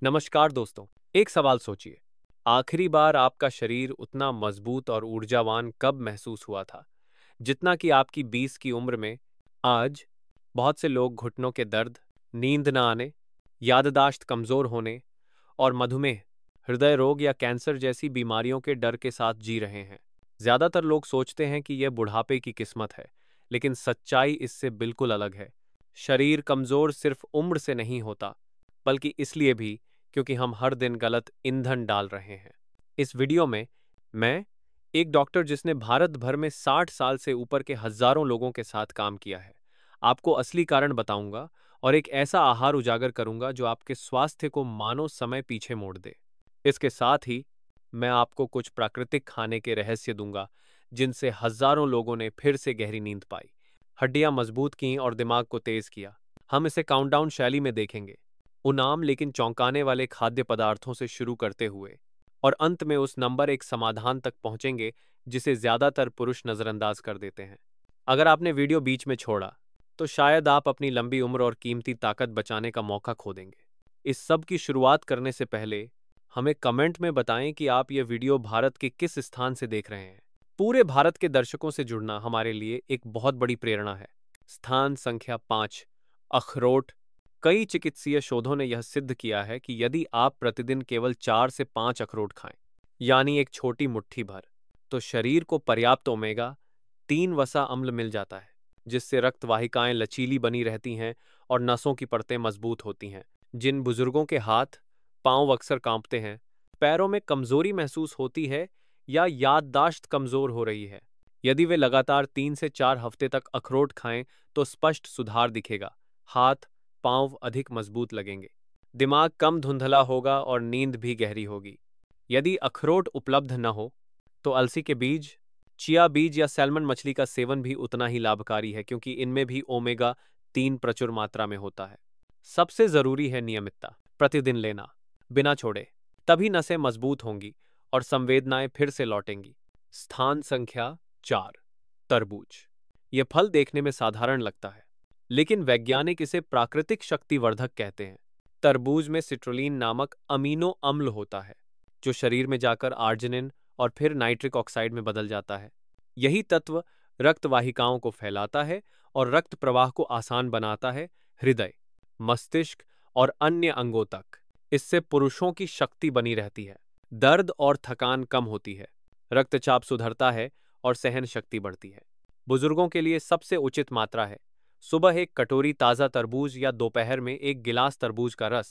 नमस्कार दोस्तों। एक सवाल सोचिए, आखिरी बार आपका शरीर उतना मजबूत और ऊर्जावान कब महसूस हुआ था, जितना कि आपकी 20 की उम्र में? आज बहुत से लोग घुटनों के दर्द, नींद न आने, याददाश्त कमजोर होने और मधुमेह, हृदय रोग या कैंसर जैसी बीमारियों के डर के साथ जी रहे हैं। ज्यादातर लोग सोचते हैं कि यह बुढ़ापे की किस्मत है, लेकिन सच्चाई इससे बिल्कुल अलग है। शरीर कमजोर सिर्फ उम्र से नहीं होता, बल्कि इसलिए भी क्योंकि हम हर दिन गलत ईंधन डाल रहे हैं। इस वीडियो में मैं, एक डॉक्टर जिसने भारत भर में 60 साल से ऊपर के हजारों लोगों के साथ काम किया है, आपको असली कारण बताऊंगा और एक ऐसा आहार उजागर करूंगा जो आपके स्वास्थ्य को मानो समय पीछे मोड़ दे। इसके साथ ही मैं आपको कुछ प्राकृतिक खाने के रहस्य दूंगा, जिनसे हजारों लोगों ने फिर से गहरी नींद पाई, हड्डियां मजबूत की और दिमाग को तेज किया। हम इसे काउंटडाउन शैली में देखेंगे, उन आम लेकिन चौंकाने वाले खाद्य पदार्थों से शुरू करते हुए, और अंत में उस नंबर एक समाधान तक पहुंचेंगे जिसे ज्यादातर पुरुष नजरअंदाज कर देते हैं। अगर आपने वीडियो बीच में छोड़ा, तो शायद आप अपनी लंबी उम्र और कीमती ताकत बचाने का मौका खो देंगे। इस सब की शुरुआत करने से पहले हमें कमेंट में बताएं कि आप ये वीडियो भारत के किस स्थान से देख रहे हैं। पूरे भारत के दर्शकों से जुड़ना हमारे लिए एक बहुत बड़ी प्रेरणा है। स्थान संख्या 5, अखरोट। कई चिकित्सीय शोधों ने यह सिद्ध किया है कि यदि आप प्रतिदिन केवल 4 से 5 अखरोट खाएं, यानी एक छोटी मुट्ठी भर, तो शरीर को पर्याप्त ओमेगा 3 वसा अम्ल मिल जाता है, जिससे रक्त वाहिकाएं लचीली बनी रहती हैं और नसों की परतें मजबूत होती हैं। जिन बुजुर्गों के हाथ पांव अक्सर कांपते हैं, पैरों में कमजोरी महसूस होती है या याददाश्त कमजोर हो रही है, यदि वे लगातार 3 से 4 हफ्ते तक अखरोट खाएं, तो स्पष्ट सुधार दिखेगा। हाथ पांव अधिक मजबूत लगेंगे, दिमाग कम धुंधला होगा और नींद भी गहरी होगी। यदि अखरोट उपलब्ध न हो, तो अलसी के बीज, चिया बीज या सैल्मन मछली का सेवन भी उतना ही लाभकारी है, क्योंकि इनमें भी ओमेगा 3 प्रचुर मात्रा में होता है। सबसे जरूरी है नियमितता, प्रतिदिन लेना, बिना छोड़े। तभी नसें मजबूत होंगी और संवेदनाएं फिर से लौटेंगी। स्थान संख्या 4, तरबूज। यह फल देखने में साधारण लगता है, लेकिन वैज्ञानिक इसे प्राकृतिक शक्तिवर्धक कहते हैं। तरबूज में सिट्रुलिन नामक अमीनो अम्ल होता है, जो शरीर में जाकर आर्जिनिन और फिर नाइट्रिक ऑक्साइड में बदल जाता है। यही तत्व रक्त वाहिकाओं को फैलाता है और रक्त प्रवाह को आसान बनाता है, हृदय, मस्तिष्क और अन्य अंगों तक। इससे पुरुषों की शक्ति बनी रहती है, दर्द और थकान कम होती है, रक्तचाप सुधरता है और सहन शक्ति बढ़ती है। बुजुर्गों के लिए सबसे उचित मात्रा है सुबह एक कटोरी ताज़ा तरबूज या दोपहर में एक गिलास तरबूज का रस।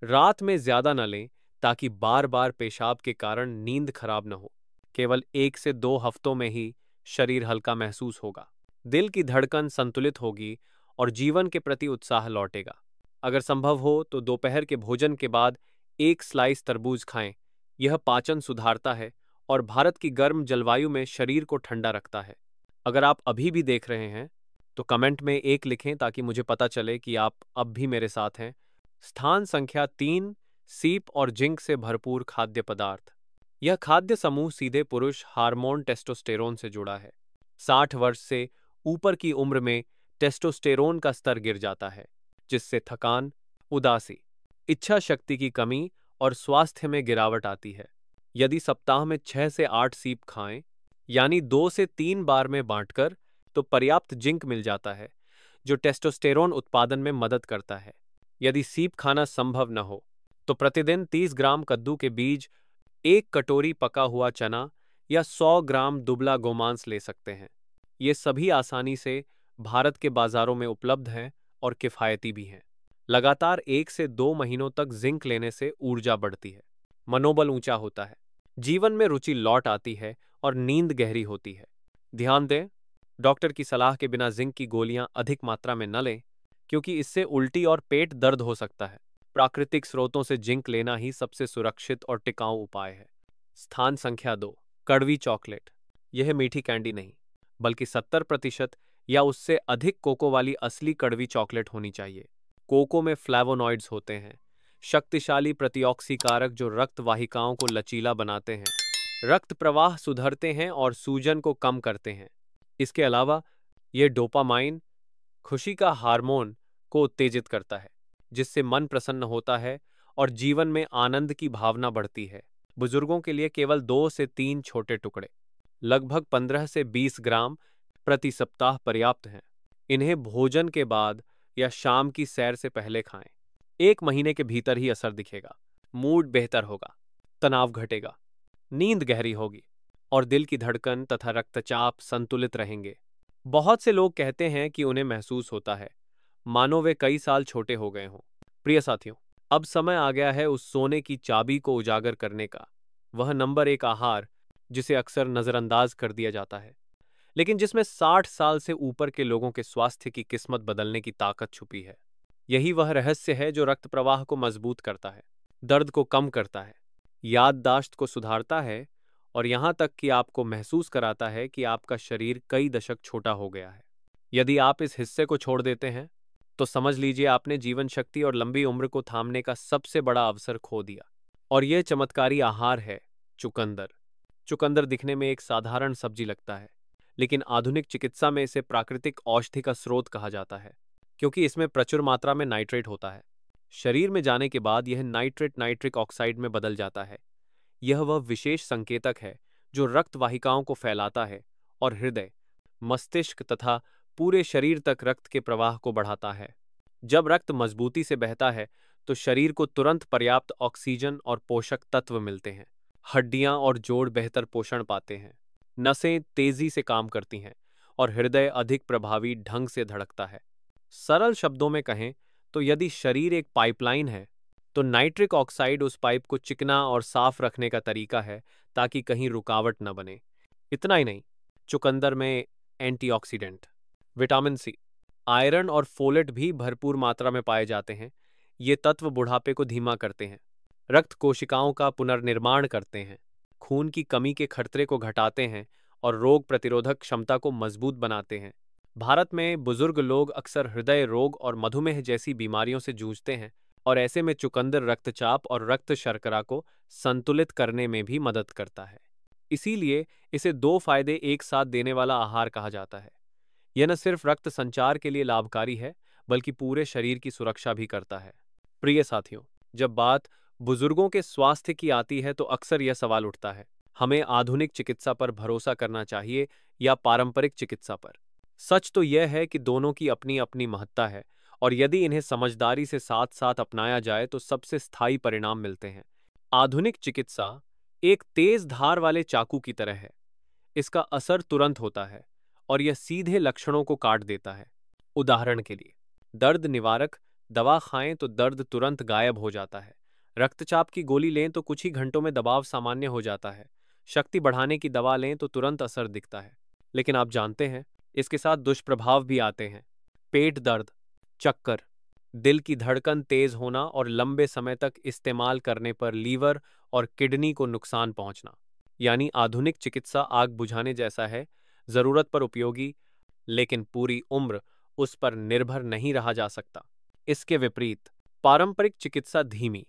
रात में ज्यादा न लें, ताकि बार बार पेशाब के कारण नींद खराब न हो। केवल 1 से 2 हफ्तों में ही शरीर हल्का महसूस होगा, दिल की धड़कन संतुलित होगी और जीवन के प्रति उत्साह लौटेगा। अगर संभव हो तो दोपहर के भोजन के बाद एक स्लाइस तरबूज खाएं। यह पाचन सुधारता है और भारत की गर्म जलवायु में शरीर को ठंडा रखता है। अगर आप अभी भी देख रहे हैं, तो कमेंट में 1 लिखें, ताकि मुझे पता चले कि आप अब भी मेरे साथ हैं। स्थान संख्या 3, सीप और जिंक से भरपूर खाद्य पदार्थ। यह खाद्य समूह सीधे पुरुष हार्मोन टेस्टोस्टेरोन से जुड़ा है। 60 वर्ष से ऊपर की उम्र में टेस्टोस्टेरोन का स्तर गिर जाता है, जिससे थकान, उदासी, इच्छा शक्ति की कमी और स्वास्थ्य में गिरावट आती है। यदि सप्ताह में 6 से 8 सीप खाएं, यानी 2 से 3 बार में बांटकर, तो पर्याप्त जिंक मिल जाता है, जो टेस्टोस्टेरोन उत्पादन में मदद करता है। यदि सीप खाना संभव न हो, तो प्रतिदिन 30 ग्राम कद्दू के बीज, 1 कटोरी पका हुआ चना या 100 ग्राम दुबला गोमांस ले सकते हैं। ये सभी आसानी से भारत के बाजारों में उपलब्ध हैं और किफ़ायती भी हैं। लगातार 1 से 2 महीनों तक जिंक लेने से ऊर्जा बढ़ती है, मनोबल ऊंचा होता है, जीवन में रुचि लौट आती है और नींद गहरी होती है। ध्यान दें, डॉक्टर की सलाह के बिना जिंक की गोलियां अधिक मात्रा में न लें, क्योंकि इससे उल्टी और पेट दर्द हो सकता है। प्राकृतिक स्रोतों से जिंक लेना ही सबसे सुरक्षित और टिकाऊ उपाय है। स्थान संख्या 2, कड़वी चॉकलेट। यह मीठी कैंडी नहीं, बल्कि 70% या उससे अधिक कोको वाली असली कड़वी चॉकलेट होनी चाहिए। कोको में फ्लैवोनॉइड्स होते हैं, शक्तिशाली प्रतिऑक्सीकारक जो रक्त वाहिकाओं को लचीला बनाते हैं, रक्त प्रवाह सुधरते हैं और सूजन को कम करते हैं। इसके अलावा ये डोपामाइन, खुशी का हार्मोन, को उत्तेजित करता है, जिससे मन प्रसन्न होता है और जीवन में आनंद की भावना बढ़ती है। बुजुर्गों के लिए केवल 2 से 3 छोटे टुकड़े, लगभग 15 से 20 ग्राम प्रति सप्ताह पर्याप्त हैं। इन्हें भोजन के बाद या शाम की सैर से पहले खाएं। 1 महीने के भीतर ही असर दिखेगा। मूड बेहतर होगा, तनाव घटेगा, नींद गहरी होगी और दिल की धड़कन तथा रक्तचाप संतुलित रहेंगे। बहुत से लोग कहते हैं कि उन्हें महसूस होता है मानो वे कई साल छोटे हो गए हों। प्रिय साथियों, अब समय आ गया है उस सोने की चाबी को उजागर करने का। वह नंबर 1 आहार जिसे अक्सर नजरअंदाज कर दिया जाता है, लेकिन जिसमें 60 साल से ऊपर के लोगों के स्वास्थ्य की किस्मत बदलने की ताकत छुपी है। यही वह रहस्य है जो रक्त प्रवाह को मजबूत करता है, दर्द को कम करता है, याददाश्त को सुधारता है और यहां तक कि आपको महसूस कराता है कि आपका शरीर कई दशक छोटा हो गया है। यदि आप इस हिस्से को छोड़ देते हैं तो समझ लीजिए आपने जीवन शक्ति और लंबी उम्र को थामने का सबसे बड़ा अवसर खो दिया। और यह चमत्कारी आहार है चुकंदर। चुकंदर दिखने में एक साधारण सब्जी लगता है, लेकिन आधुनिक चिकित्सा में इसे प्राकृतिक औषधि का स्रोत कहा जाता है, क्योंकि इसमें प्रचुर मात्रा में नाइट्रेट होता है। शरीर में जाने के बाद यह नाइट्रेट नाइट्रिक ऑक्साइड में बदल जाता है। यह वह विशेष संकेतक है जो रक्त वाहिकाओं को फैलाता है और हृदय, मस्तिष्क तथा पूरे शरीर तक रक्त के प्रवाह को बढ़ाता है। जब रक्त मजबूती से बहता है तो शरीर को तुरंत पर्याप्त ऑक्सीजन और पोषक तत्व मिलते हैं। हड्डियां और जोड़ बेहतर पोषण पाते हैं, नसें तेजी से काम करती हैं और हृदय अधिक प्रभावी ढंग से धड़कता है। सरल शब्दों में कहें तो यदि शरीर एक पाइपलाइन है तो नाइट्रिक ऑक्साइड उस पाइप को चिकना और साफ रखने का तरीका है ताकि कहीं रुकावट न बने। इतना ही नहीं, चुकंदर में एंटीऑक्सीडेंट, विटामिन सी, आयरन और फोलेट भी भरपूर मात्रा में पाए जाते हैं। ये तत्व बुढ़ापे को धीमा करते हैं, रक्त कोशिकाओं का पुनर्निर्माण करते हैं, खून की कमी के खतरे को घटाते हैं और रोग प्रतिरोधक क्षमता को मजबूत बनाते हैं। भारत में बुजुर्ग लोग अक्सर हृदय रोग और मधुमेह जैसी बीमारियों से जूझते हैं और ऐसे में चुकंदर रक्तचाप और रक्त शर्करा को संतुलित करने में भी मदद करता है। इसीलिए इसे 2 फायदे एक साथ देने वाला आहार कहा जाता है। यह न सिर्फ रक्त संचार के लिए लाभकारी है, बल्कि पूरे शरीर की सुरक्षा भी करता है। प्रिय साथियों, जब बात बुजुर्गों के स्वास्थ्य की आती है तो अक्सर यह सवाल उठता है, हमें आधुनिक चिकित्सा पर भरोसा करना चाहिए या पारंपरिक चिकित्सा पर। सच तो यह है कि दोनों की अपनी अपनी महत्ता है और यदि इन्हें समझदारी से साथ साथ अपनाया जाए तो सबसे स्थायी परिणाम मिलते हैं। आधुनिक चिकित्सा एक तेज धार वाले चाकू की तरह है। इसका असर तुरंत होता है और यह सीधे लक्षणों को काट देता है। उदाहरण के लिए, दर्द निवारक दवा खाएं तो दर्द तुरंत गायब हो जाता है। रक्तचाप की गोली लें तो कुछ ही घंटों में दबाव सामान्य हो जाता है। शक्ति बढ़ाने की दवा लें तो तुरंत असर दिखता है। लेकिन आप जानते हैं, इसके साथ दुष्प्रभाव भी आते हैं। पेट दर्द, चक्कर, दिल की धड़कन तेज होना और लंबे समय तक इस्तेमाल करने पर लीवर और किडनी को नुकसान पहुंचना। यानी आधुनिक चिकित्सा आग बुझाने जैसा है, जरूरत पर उपयोगी, लेकिन पूरी उम्र उस पर निर्भर नहीं रहा जा सकता। इसके विपरीत पारंपरिक चिकित्सा धीमी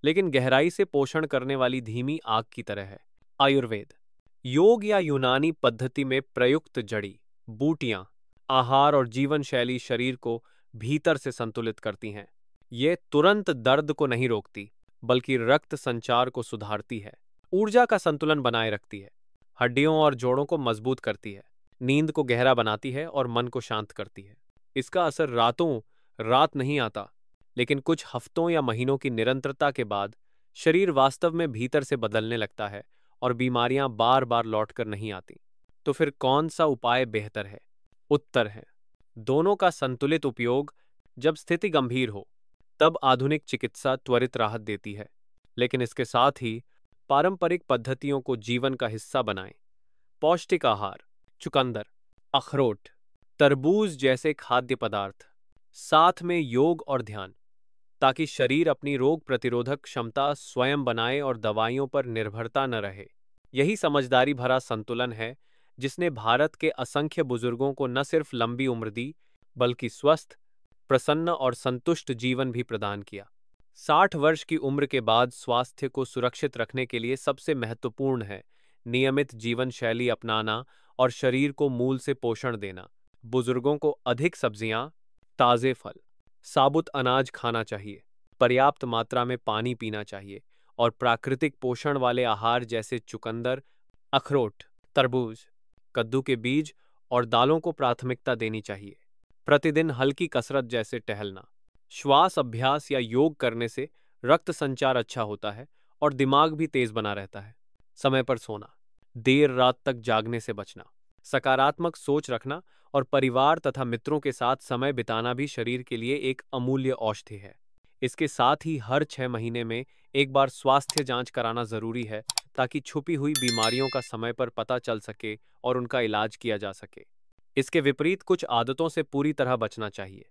लेकिन गहराई से पोषण करने वाली धीमी आग की तरह है। आयुर्वेद, योग या यूनानी पद्धति में प्रयुक्त जड़ी बूटियां, आहार और जीवन शैली शरीर को भीतर से संतुलित करती हैं। ये तुरंत दर्द को नहीं रोकती, बल्कि रक्त संचार को सुधारती है, ऊर्जा का संतुलन बनाए रखती है, हड्डियों और जोड़ों को मजबूत करती है, नींद को गहरा बनाती है और मन को शांत करती है। इसका असर रातों रात नहीं आता, लेकिन कुछ हफ्तों या महीनों की निरंतरता के बाद शरीर वास्तव में भीतर से बदलने लगता है और बीमारियां बार बार लौटकर नहीं आती। तो फिर कौन सा उपाय बेहतर है? उत्तर है दोनों का संतुलित उपयोग। जब स्थिति गंभीर हो तब आधुनिक चिकित्सा त्वरित राहत देती है, लेकिन इसके साथ ही पारंपरिक पद्धतियों को जीवन का हिस्सा बनाएं। पौष्टिक आहार, चुकंदर, अखरोट, तरबूज जैसे खाद्य पदार्थ, साथ में योग और ध्यान, ताकि शरीर अपनी रोग प्रतिरोधक क्षमता स्वयं बनाए और दवाइयों पर निर्भरता न रहे। यही समझदारी भरा संतुलन है जिसने भारत के असंख्य बुजुर्गों को न सिर्फ लंबी उम्र दी, बल्कि स्वस्थ, प्रसन्न और संतुष्ट जीवन भी प्रदान किया। 60 वर्ष की उम्र के बाद स्वास्थ्य को सुरक्षित रखने के लिए सबसे महत्वपूर्ण है नियमित जीवन शैली अपनाना और शरीर को मूल से पोषण देना। बुजुर्गों को अधिक सब्जियां, ताजे फल, साबुत अनाज खाना चाहिए। पर्याप्त मात्रा में पानी पीना चाहिए और प्राकृतिक पोषण वाले आहार जैसे चुकंदर, अखरोट, तरबूज, कद्दू के बीज और दालों को प्राथमिकता देनी चाहिए। प्रतिदिन हल्की कसरत जैसे टहलना, श्वास अभ्यास या योग करने से रक्त संचार अच्छा होता है और दिमाग भी तेज बना रहता है। समय पर सोना, देर रात तक जागने से बचना, सकारात्मक सोच रखना और परिवार तथा मित्रों के साथ समय बिताना भी शरीर के लिए एक अमूल्य औषधि है। इसके साथ ही हर 6 महीने में एक बार स्वास्थ्य जांच कराना जरूरी है ताकि छुपी हुई बीमारियों का समय पर पता चल सके और उनका इलाज किया जा सके। इसके विपरीत कुछ आदतों से पूरी तरह बचना चाहिए।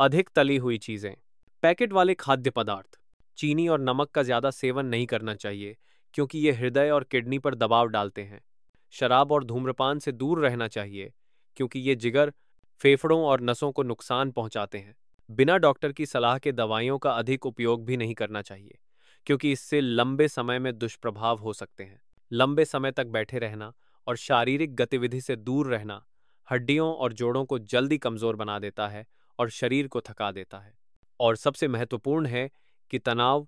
अधिक तली हुई चीजें, पैकेट वाले खाद्य पदार्थ, चीनी और नमक का ज्यादा सेवन नहीं करना चाहिए क्योंकि ये हृदय और किडनी पर दबाव डालते हैं। शराब और धूम्रपान से दूर रहना चाहिए क्योंकि ये जिगर, फेफड़ों और नसों को नुकसान पहुंचाते हैं। बिना डॉक्टर की सलाह के दवाइयों का अधिक उपयोग भी नहीं करना चाहिए क्योंकि इससे लंबे समय में दुष्प्रभाव हो सकते हैं। लंबे समय तक बैठे रहना और शारीरिक गतिविधि से दूर रहना हड्डियों और जोड़ों को जल्दी कमजोर बना देता है और शरीर को थका देता है। और सबसे महत्वपूर्ण है कि तनाव,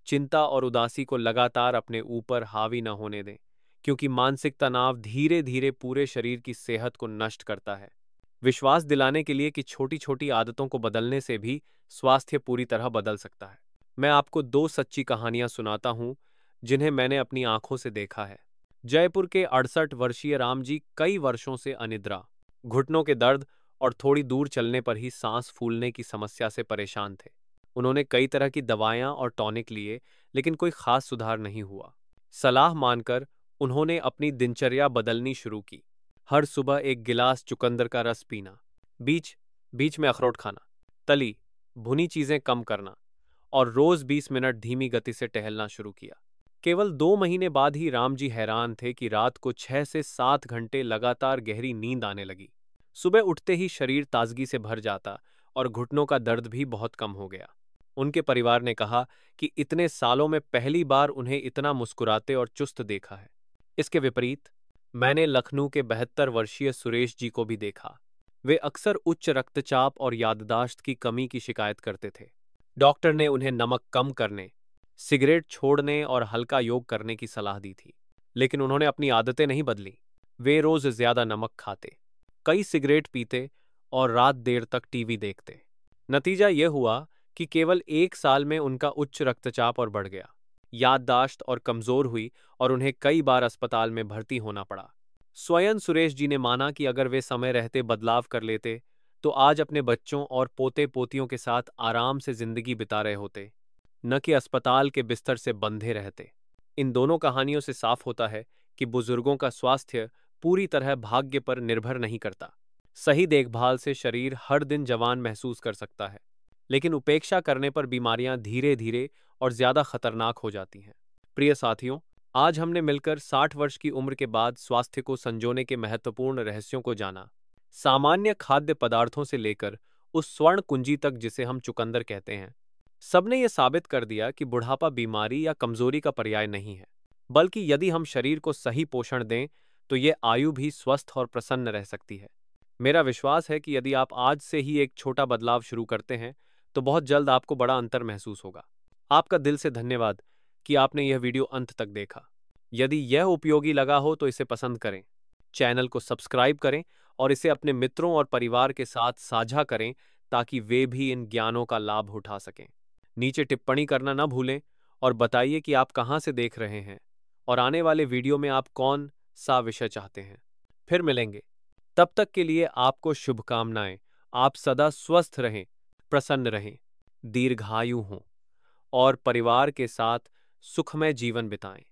चिंता और उदासी को लगातार अपने ऊपर हावी न होने दें क्योंकि मानसिक तनाव धीरे धीरे पूरे शरीर की सेहत को नष्ट करता है। विश्वास दिलाने के लिए कि छोटी छोटी आदतों को बदलने से भी स्वास्थ्य पूरी तरह बदल सकता है, मैं आपको 2 सच्ची कहानियां सुनाता हूं जिन्हें मैंने अपनी आंखों से देखा है। जयपुर के 68 वर्षीय राम जी कई वर्षों से अनिद्रा, घुटनों के दर्द और थोड़ी दूर चलने पर ही सांस फूलने की समस्या से परेशान थे। उन्होंने कई तरह की दवाइयां और टॉनिक लिए लेकिन कोई खास सुधार नहीं हुआ। सलाह मानकर उन्होंने अपनी दिनचर्या बदलनी शुरू की। हर सुबह एक गिलास चुकंदर का रस पीना, बीच बीच में अखरोट खाना, तली भुनी चीजें कम करना और रोज 20 मिनट धीमी गति से टहलना शुरू किया। केवल 2 महीने बाद ही राम जी हैरान थे कि रात को 6 से 7 घंटे लगातार गहरी नींद आने लगी। सुबह उठते ही शरीर ताजगी से भर जाता और घुटनों का दर्द भी बहुत कम हो गया। उनके परिवार ने कहा कि इतने सालों में पहली बार उन्हें इतना मुस्कुराते और चुस्त देखा है। इसके विपरीत मैंने लखनऊ के 72 वर्षीय सुरेश जी को भी देखा। वे अक्सर उच्च रक्तचाप और याददाश्त की कमी की शिकायत करते थे। डॉक्टर ने उन्हें नमक कम करने, सिगरेट छोड़ने और हल्का योग करने की सलाह दी थी, लेकिन उन्होंने अपनी आदतें नहीं बदली। वे रोज ज्यादा नमक खाते, कई सिगरेट पीते और रात देर तक टीवी देखते। नतीजा यह हुआ कि केवल 1 साल में उनका उच्च रक्तचाप और बढ़ गया, याददाश्त और कमजोर हुई और उन्हें कई बार अस्पताल में भर्ती होना पड़ा। स्वयं सुरेश जी ने माना कि अगर वे समय रहते बदलाव कर लेते तो आज अपने बच्चों और पोते पोतियों के साथ आराम से जिंदगी बिता रहे होते, न कि अस्पताल के बिस्तर से बंधे रहते। इन दोनों कहानियों से साफ होता है कि बुजुर्गों का स्वास्थ्य पूरी तरह भाग्य पर निर्भर नहीं करता। सही देखभाल से शरीर हर दिन जवान महसूस कर सकता है, लेकिन उपेक्षा करने पर बीमारियां धीरे धीरे और ज्यादा खतरनाक हो जाती हैं। प्रिय साथियों, आज हमने मिलकर 60 वर्ष की उम्र के बाद स्वास्थ्य को संजोने के महत्वपूर्ण रहस्यों को जाना। सामान्य खाद्य पदार्थों से लेकर उस स्वर्ण कुंजी तक जिसे हम चुकंदर कहते हैं, सबने ये साबित कर दिया कि बुढ़ापा बीमारी या कमजोरी का पर्याय नहीं है, बल्कि यदि हम शरीर को सही पोषण दें तो ये आयु भी स्वस्थ और प्रसन्न रह सकती है। मेरा विश्वास है कि यदि आप आज से ही एक छोटा बदलाव शुरू करते हैं तो बहुत जल्द आपको बड़ा अंतर महसूस होगा। आपका दिल से धन्यवाद कि आपने यह वीडियो अंत तक देखा। यदि यह उपयोगी लगा हो तो इसे पसंद करें, चैनल को सब्सक्राइब करें और इसे अपने मित्रों और परिवार के साथ साझा करें ताकि वे भी इन ज्ञानों का लाभ उठा सकें। नीचे टिप्पणी करना न भूलें और बताइए कि आप कहां से देख रहे हैं और आने वाले वीडियो में आप कौन सा विषय चाहते हैं। फिर मिलेंगे, तब तक के लिए आपको शुभकामनाएं। आप सदा स्वस्थ रहें, प्रसन्न रहें, दीर्घायु हों और परिवार के साथ सुखमय जीवन बिताएं।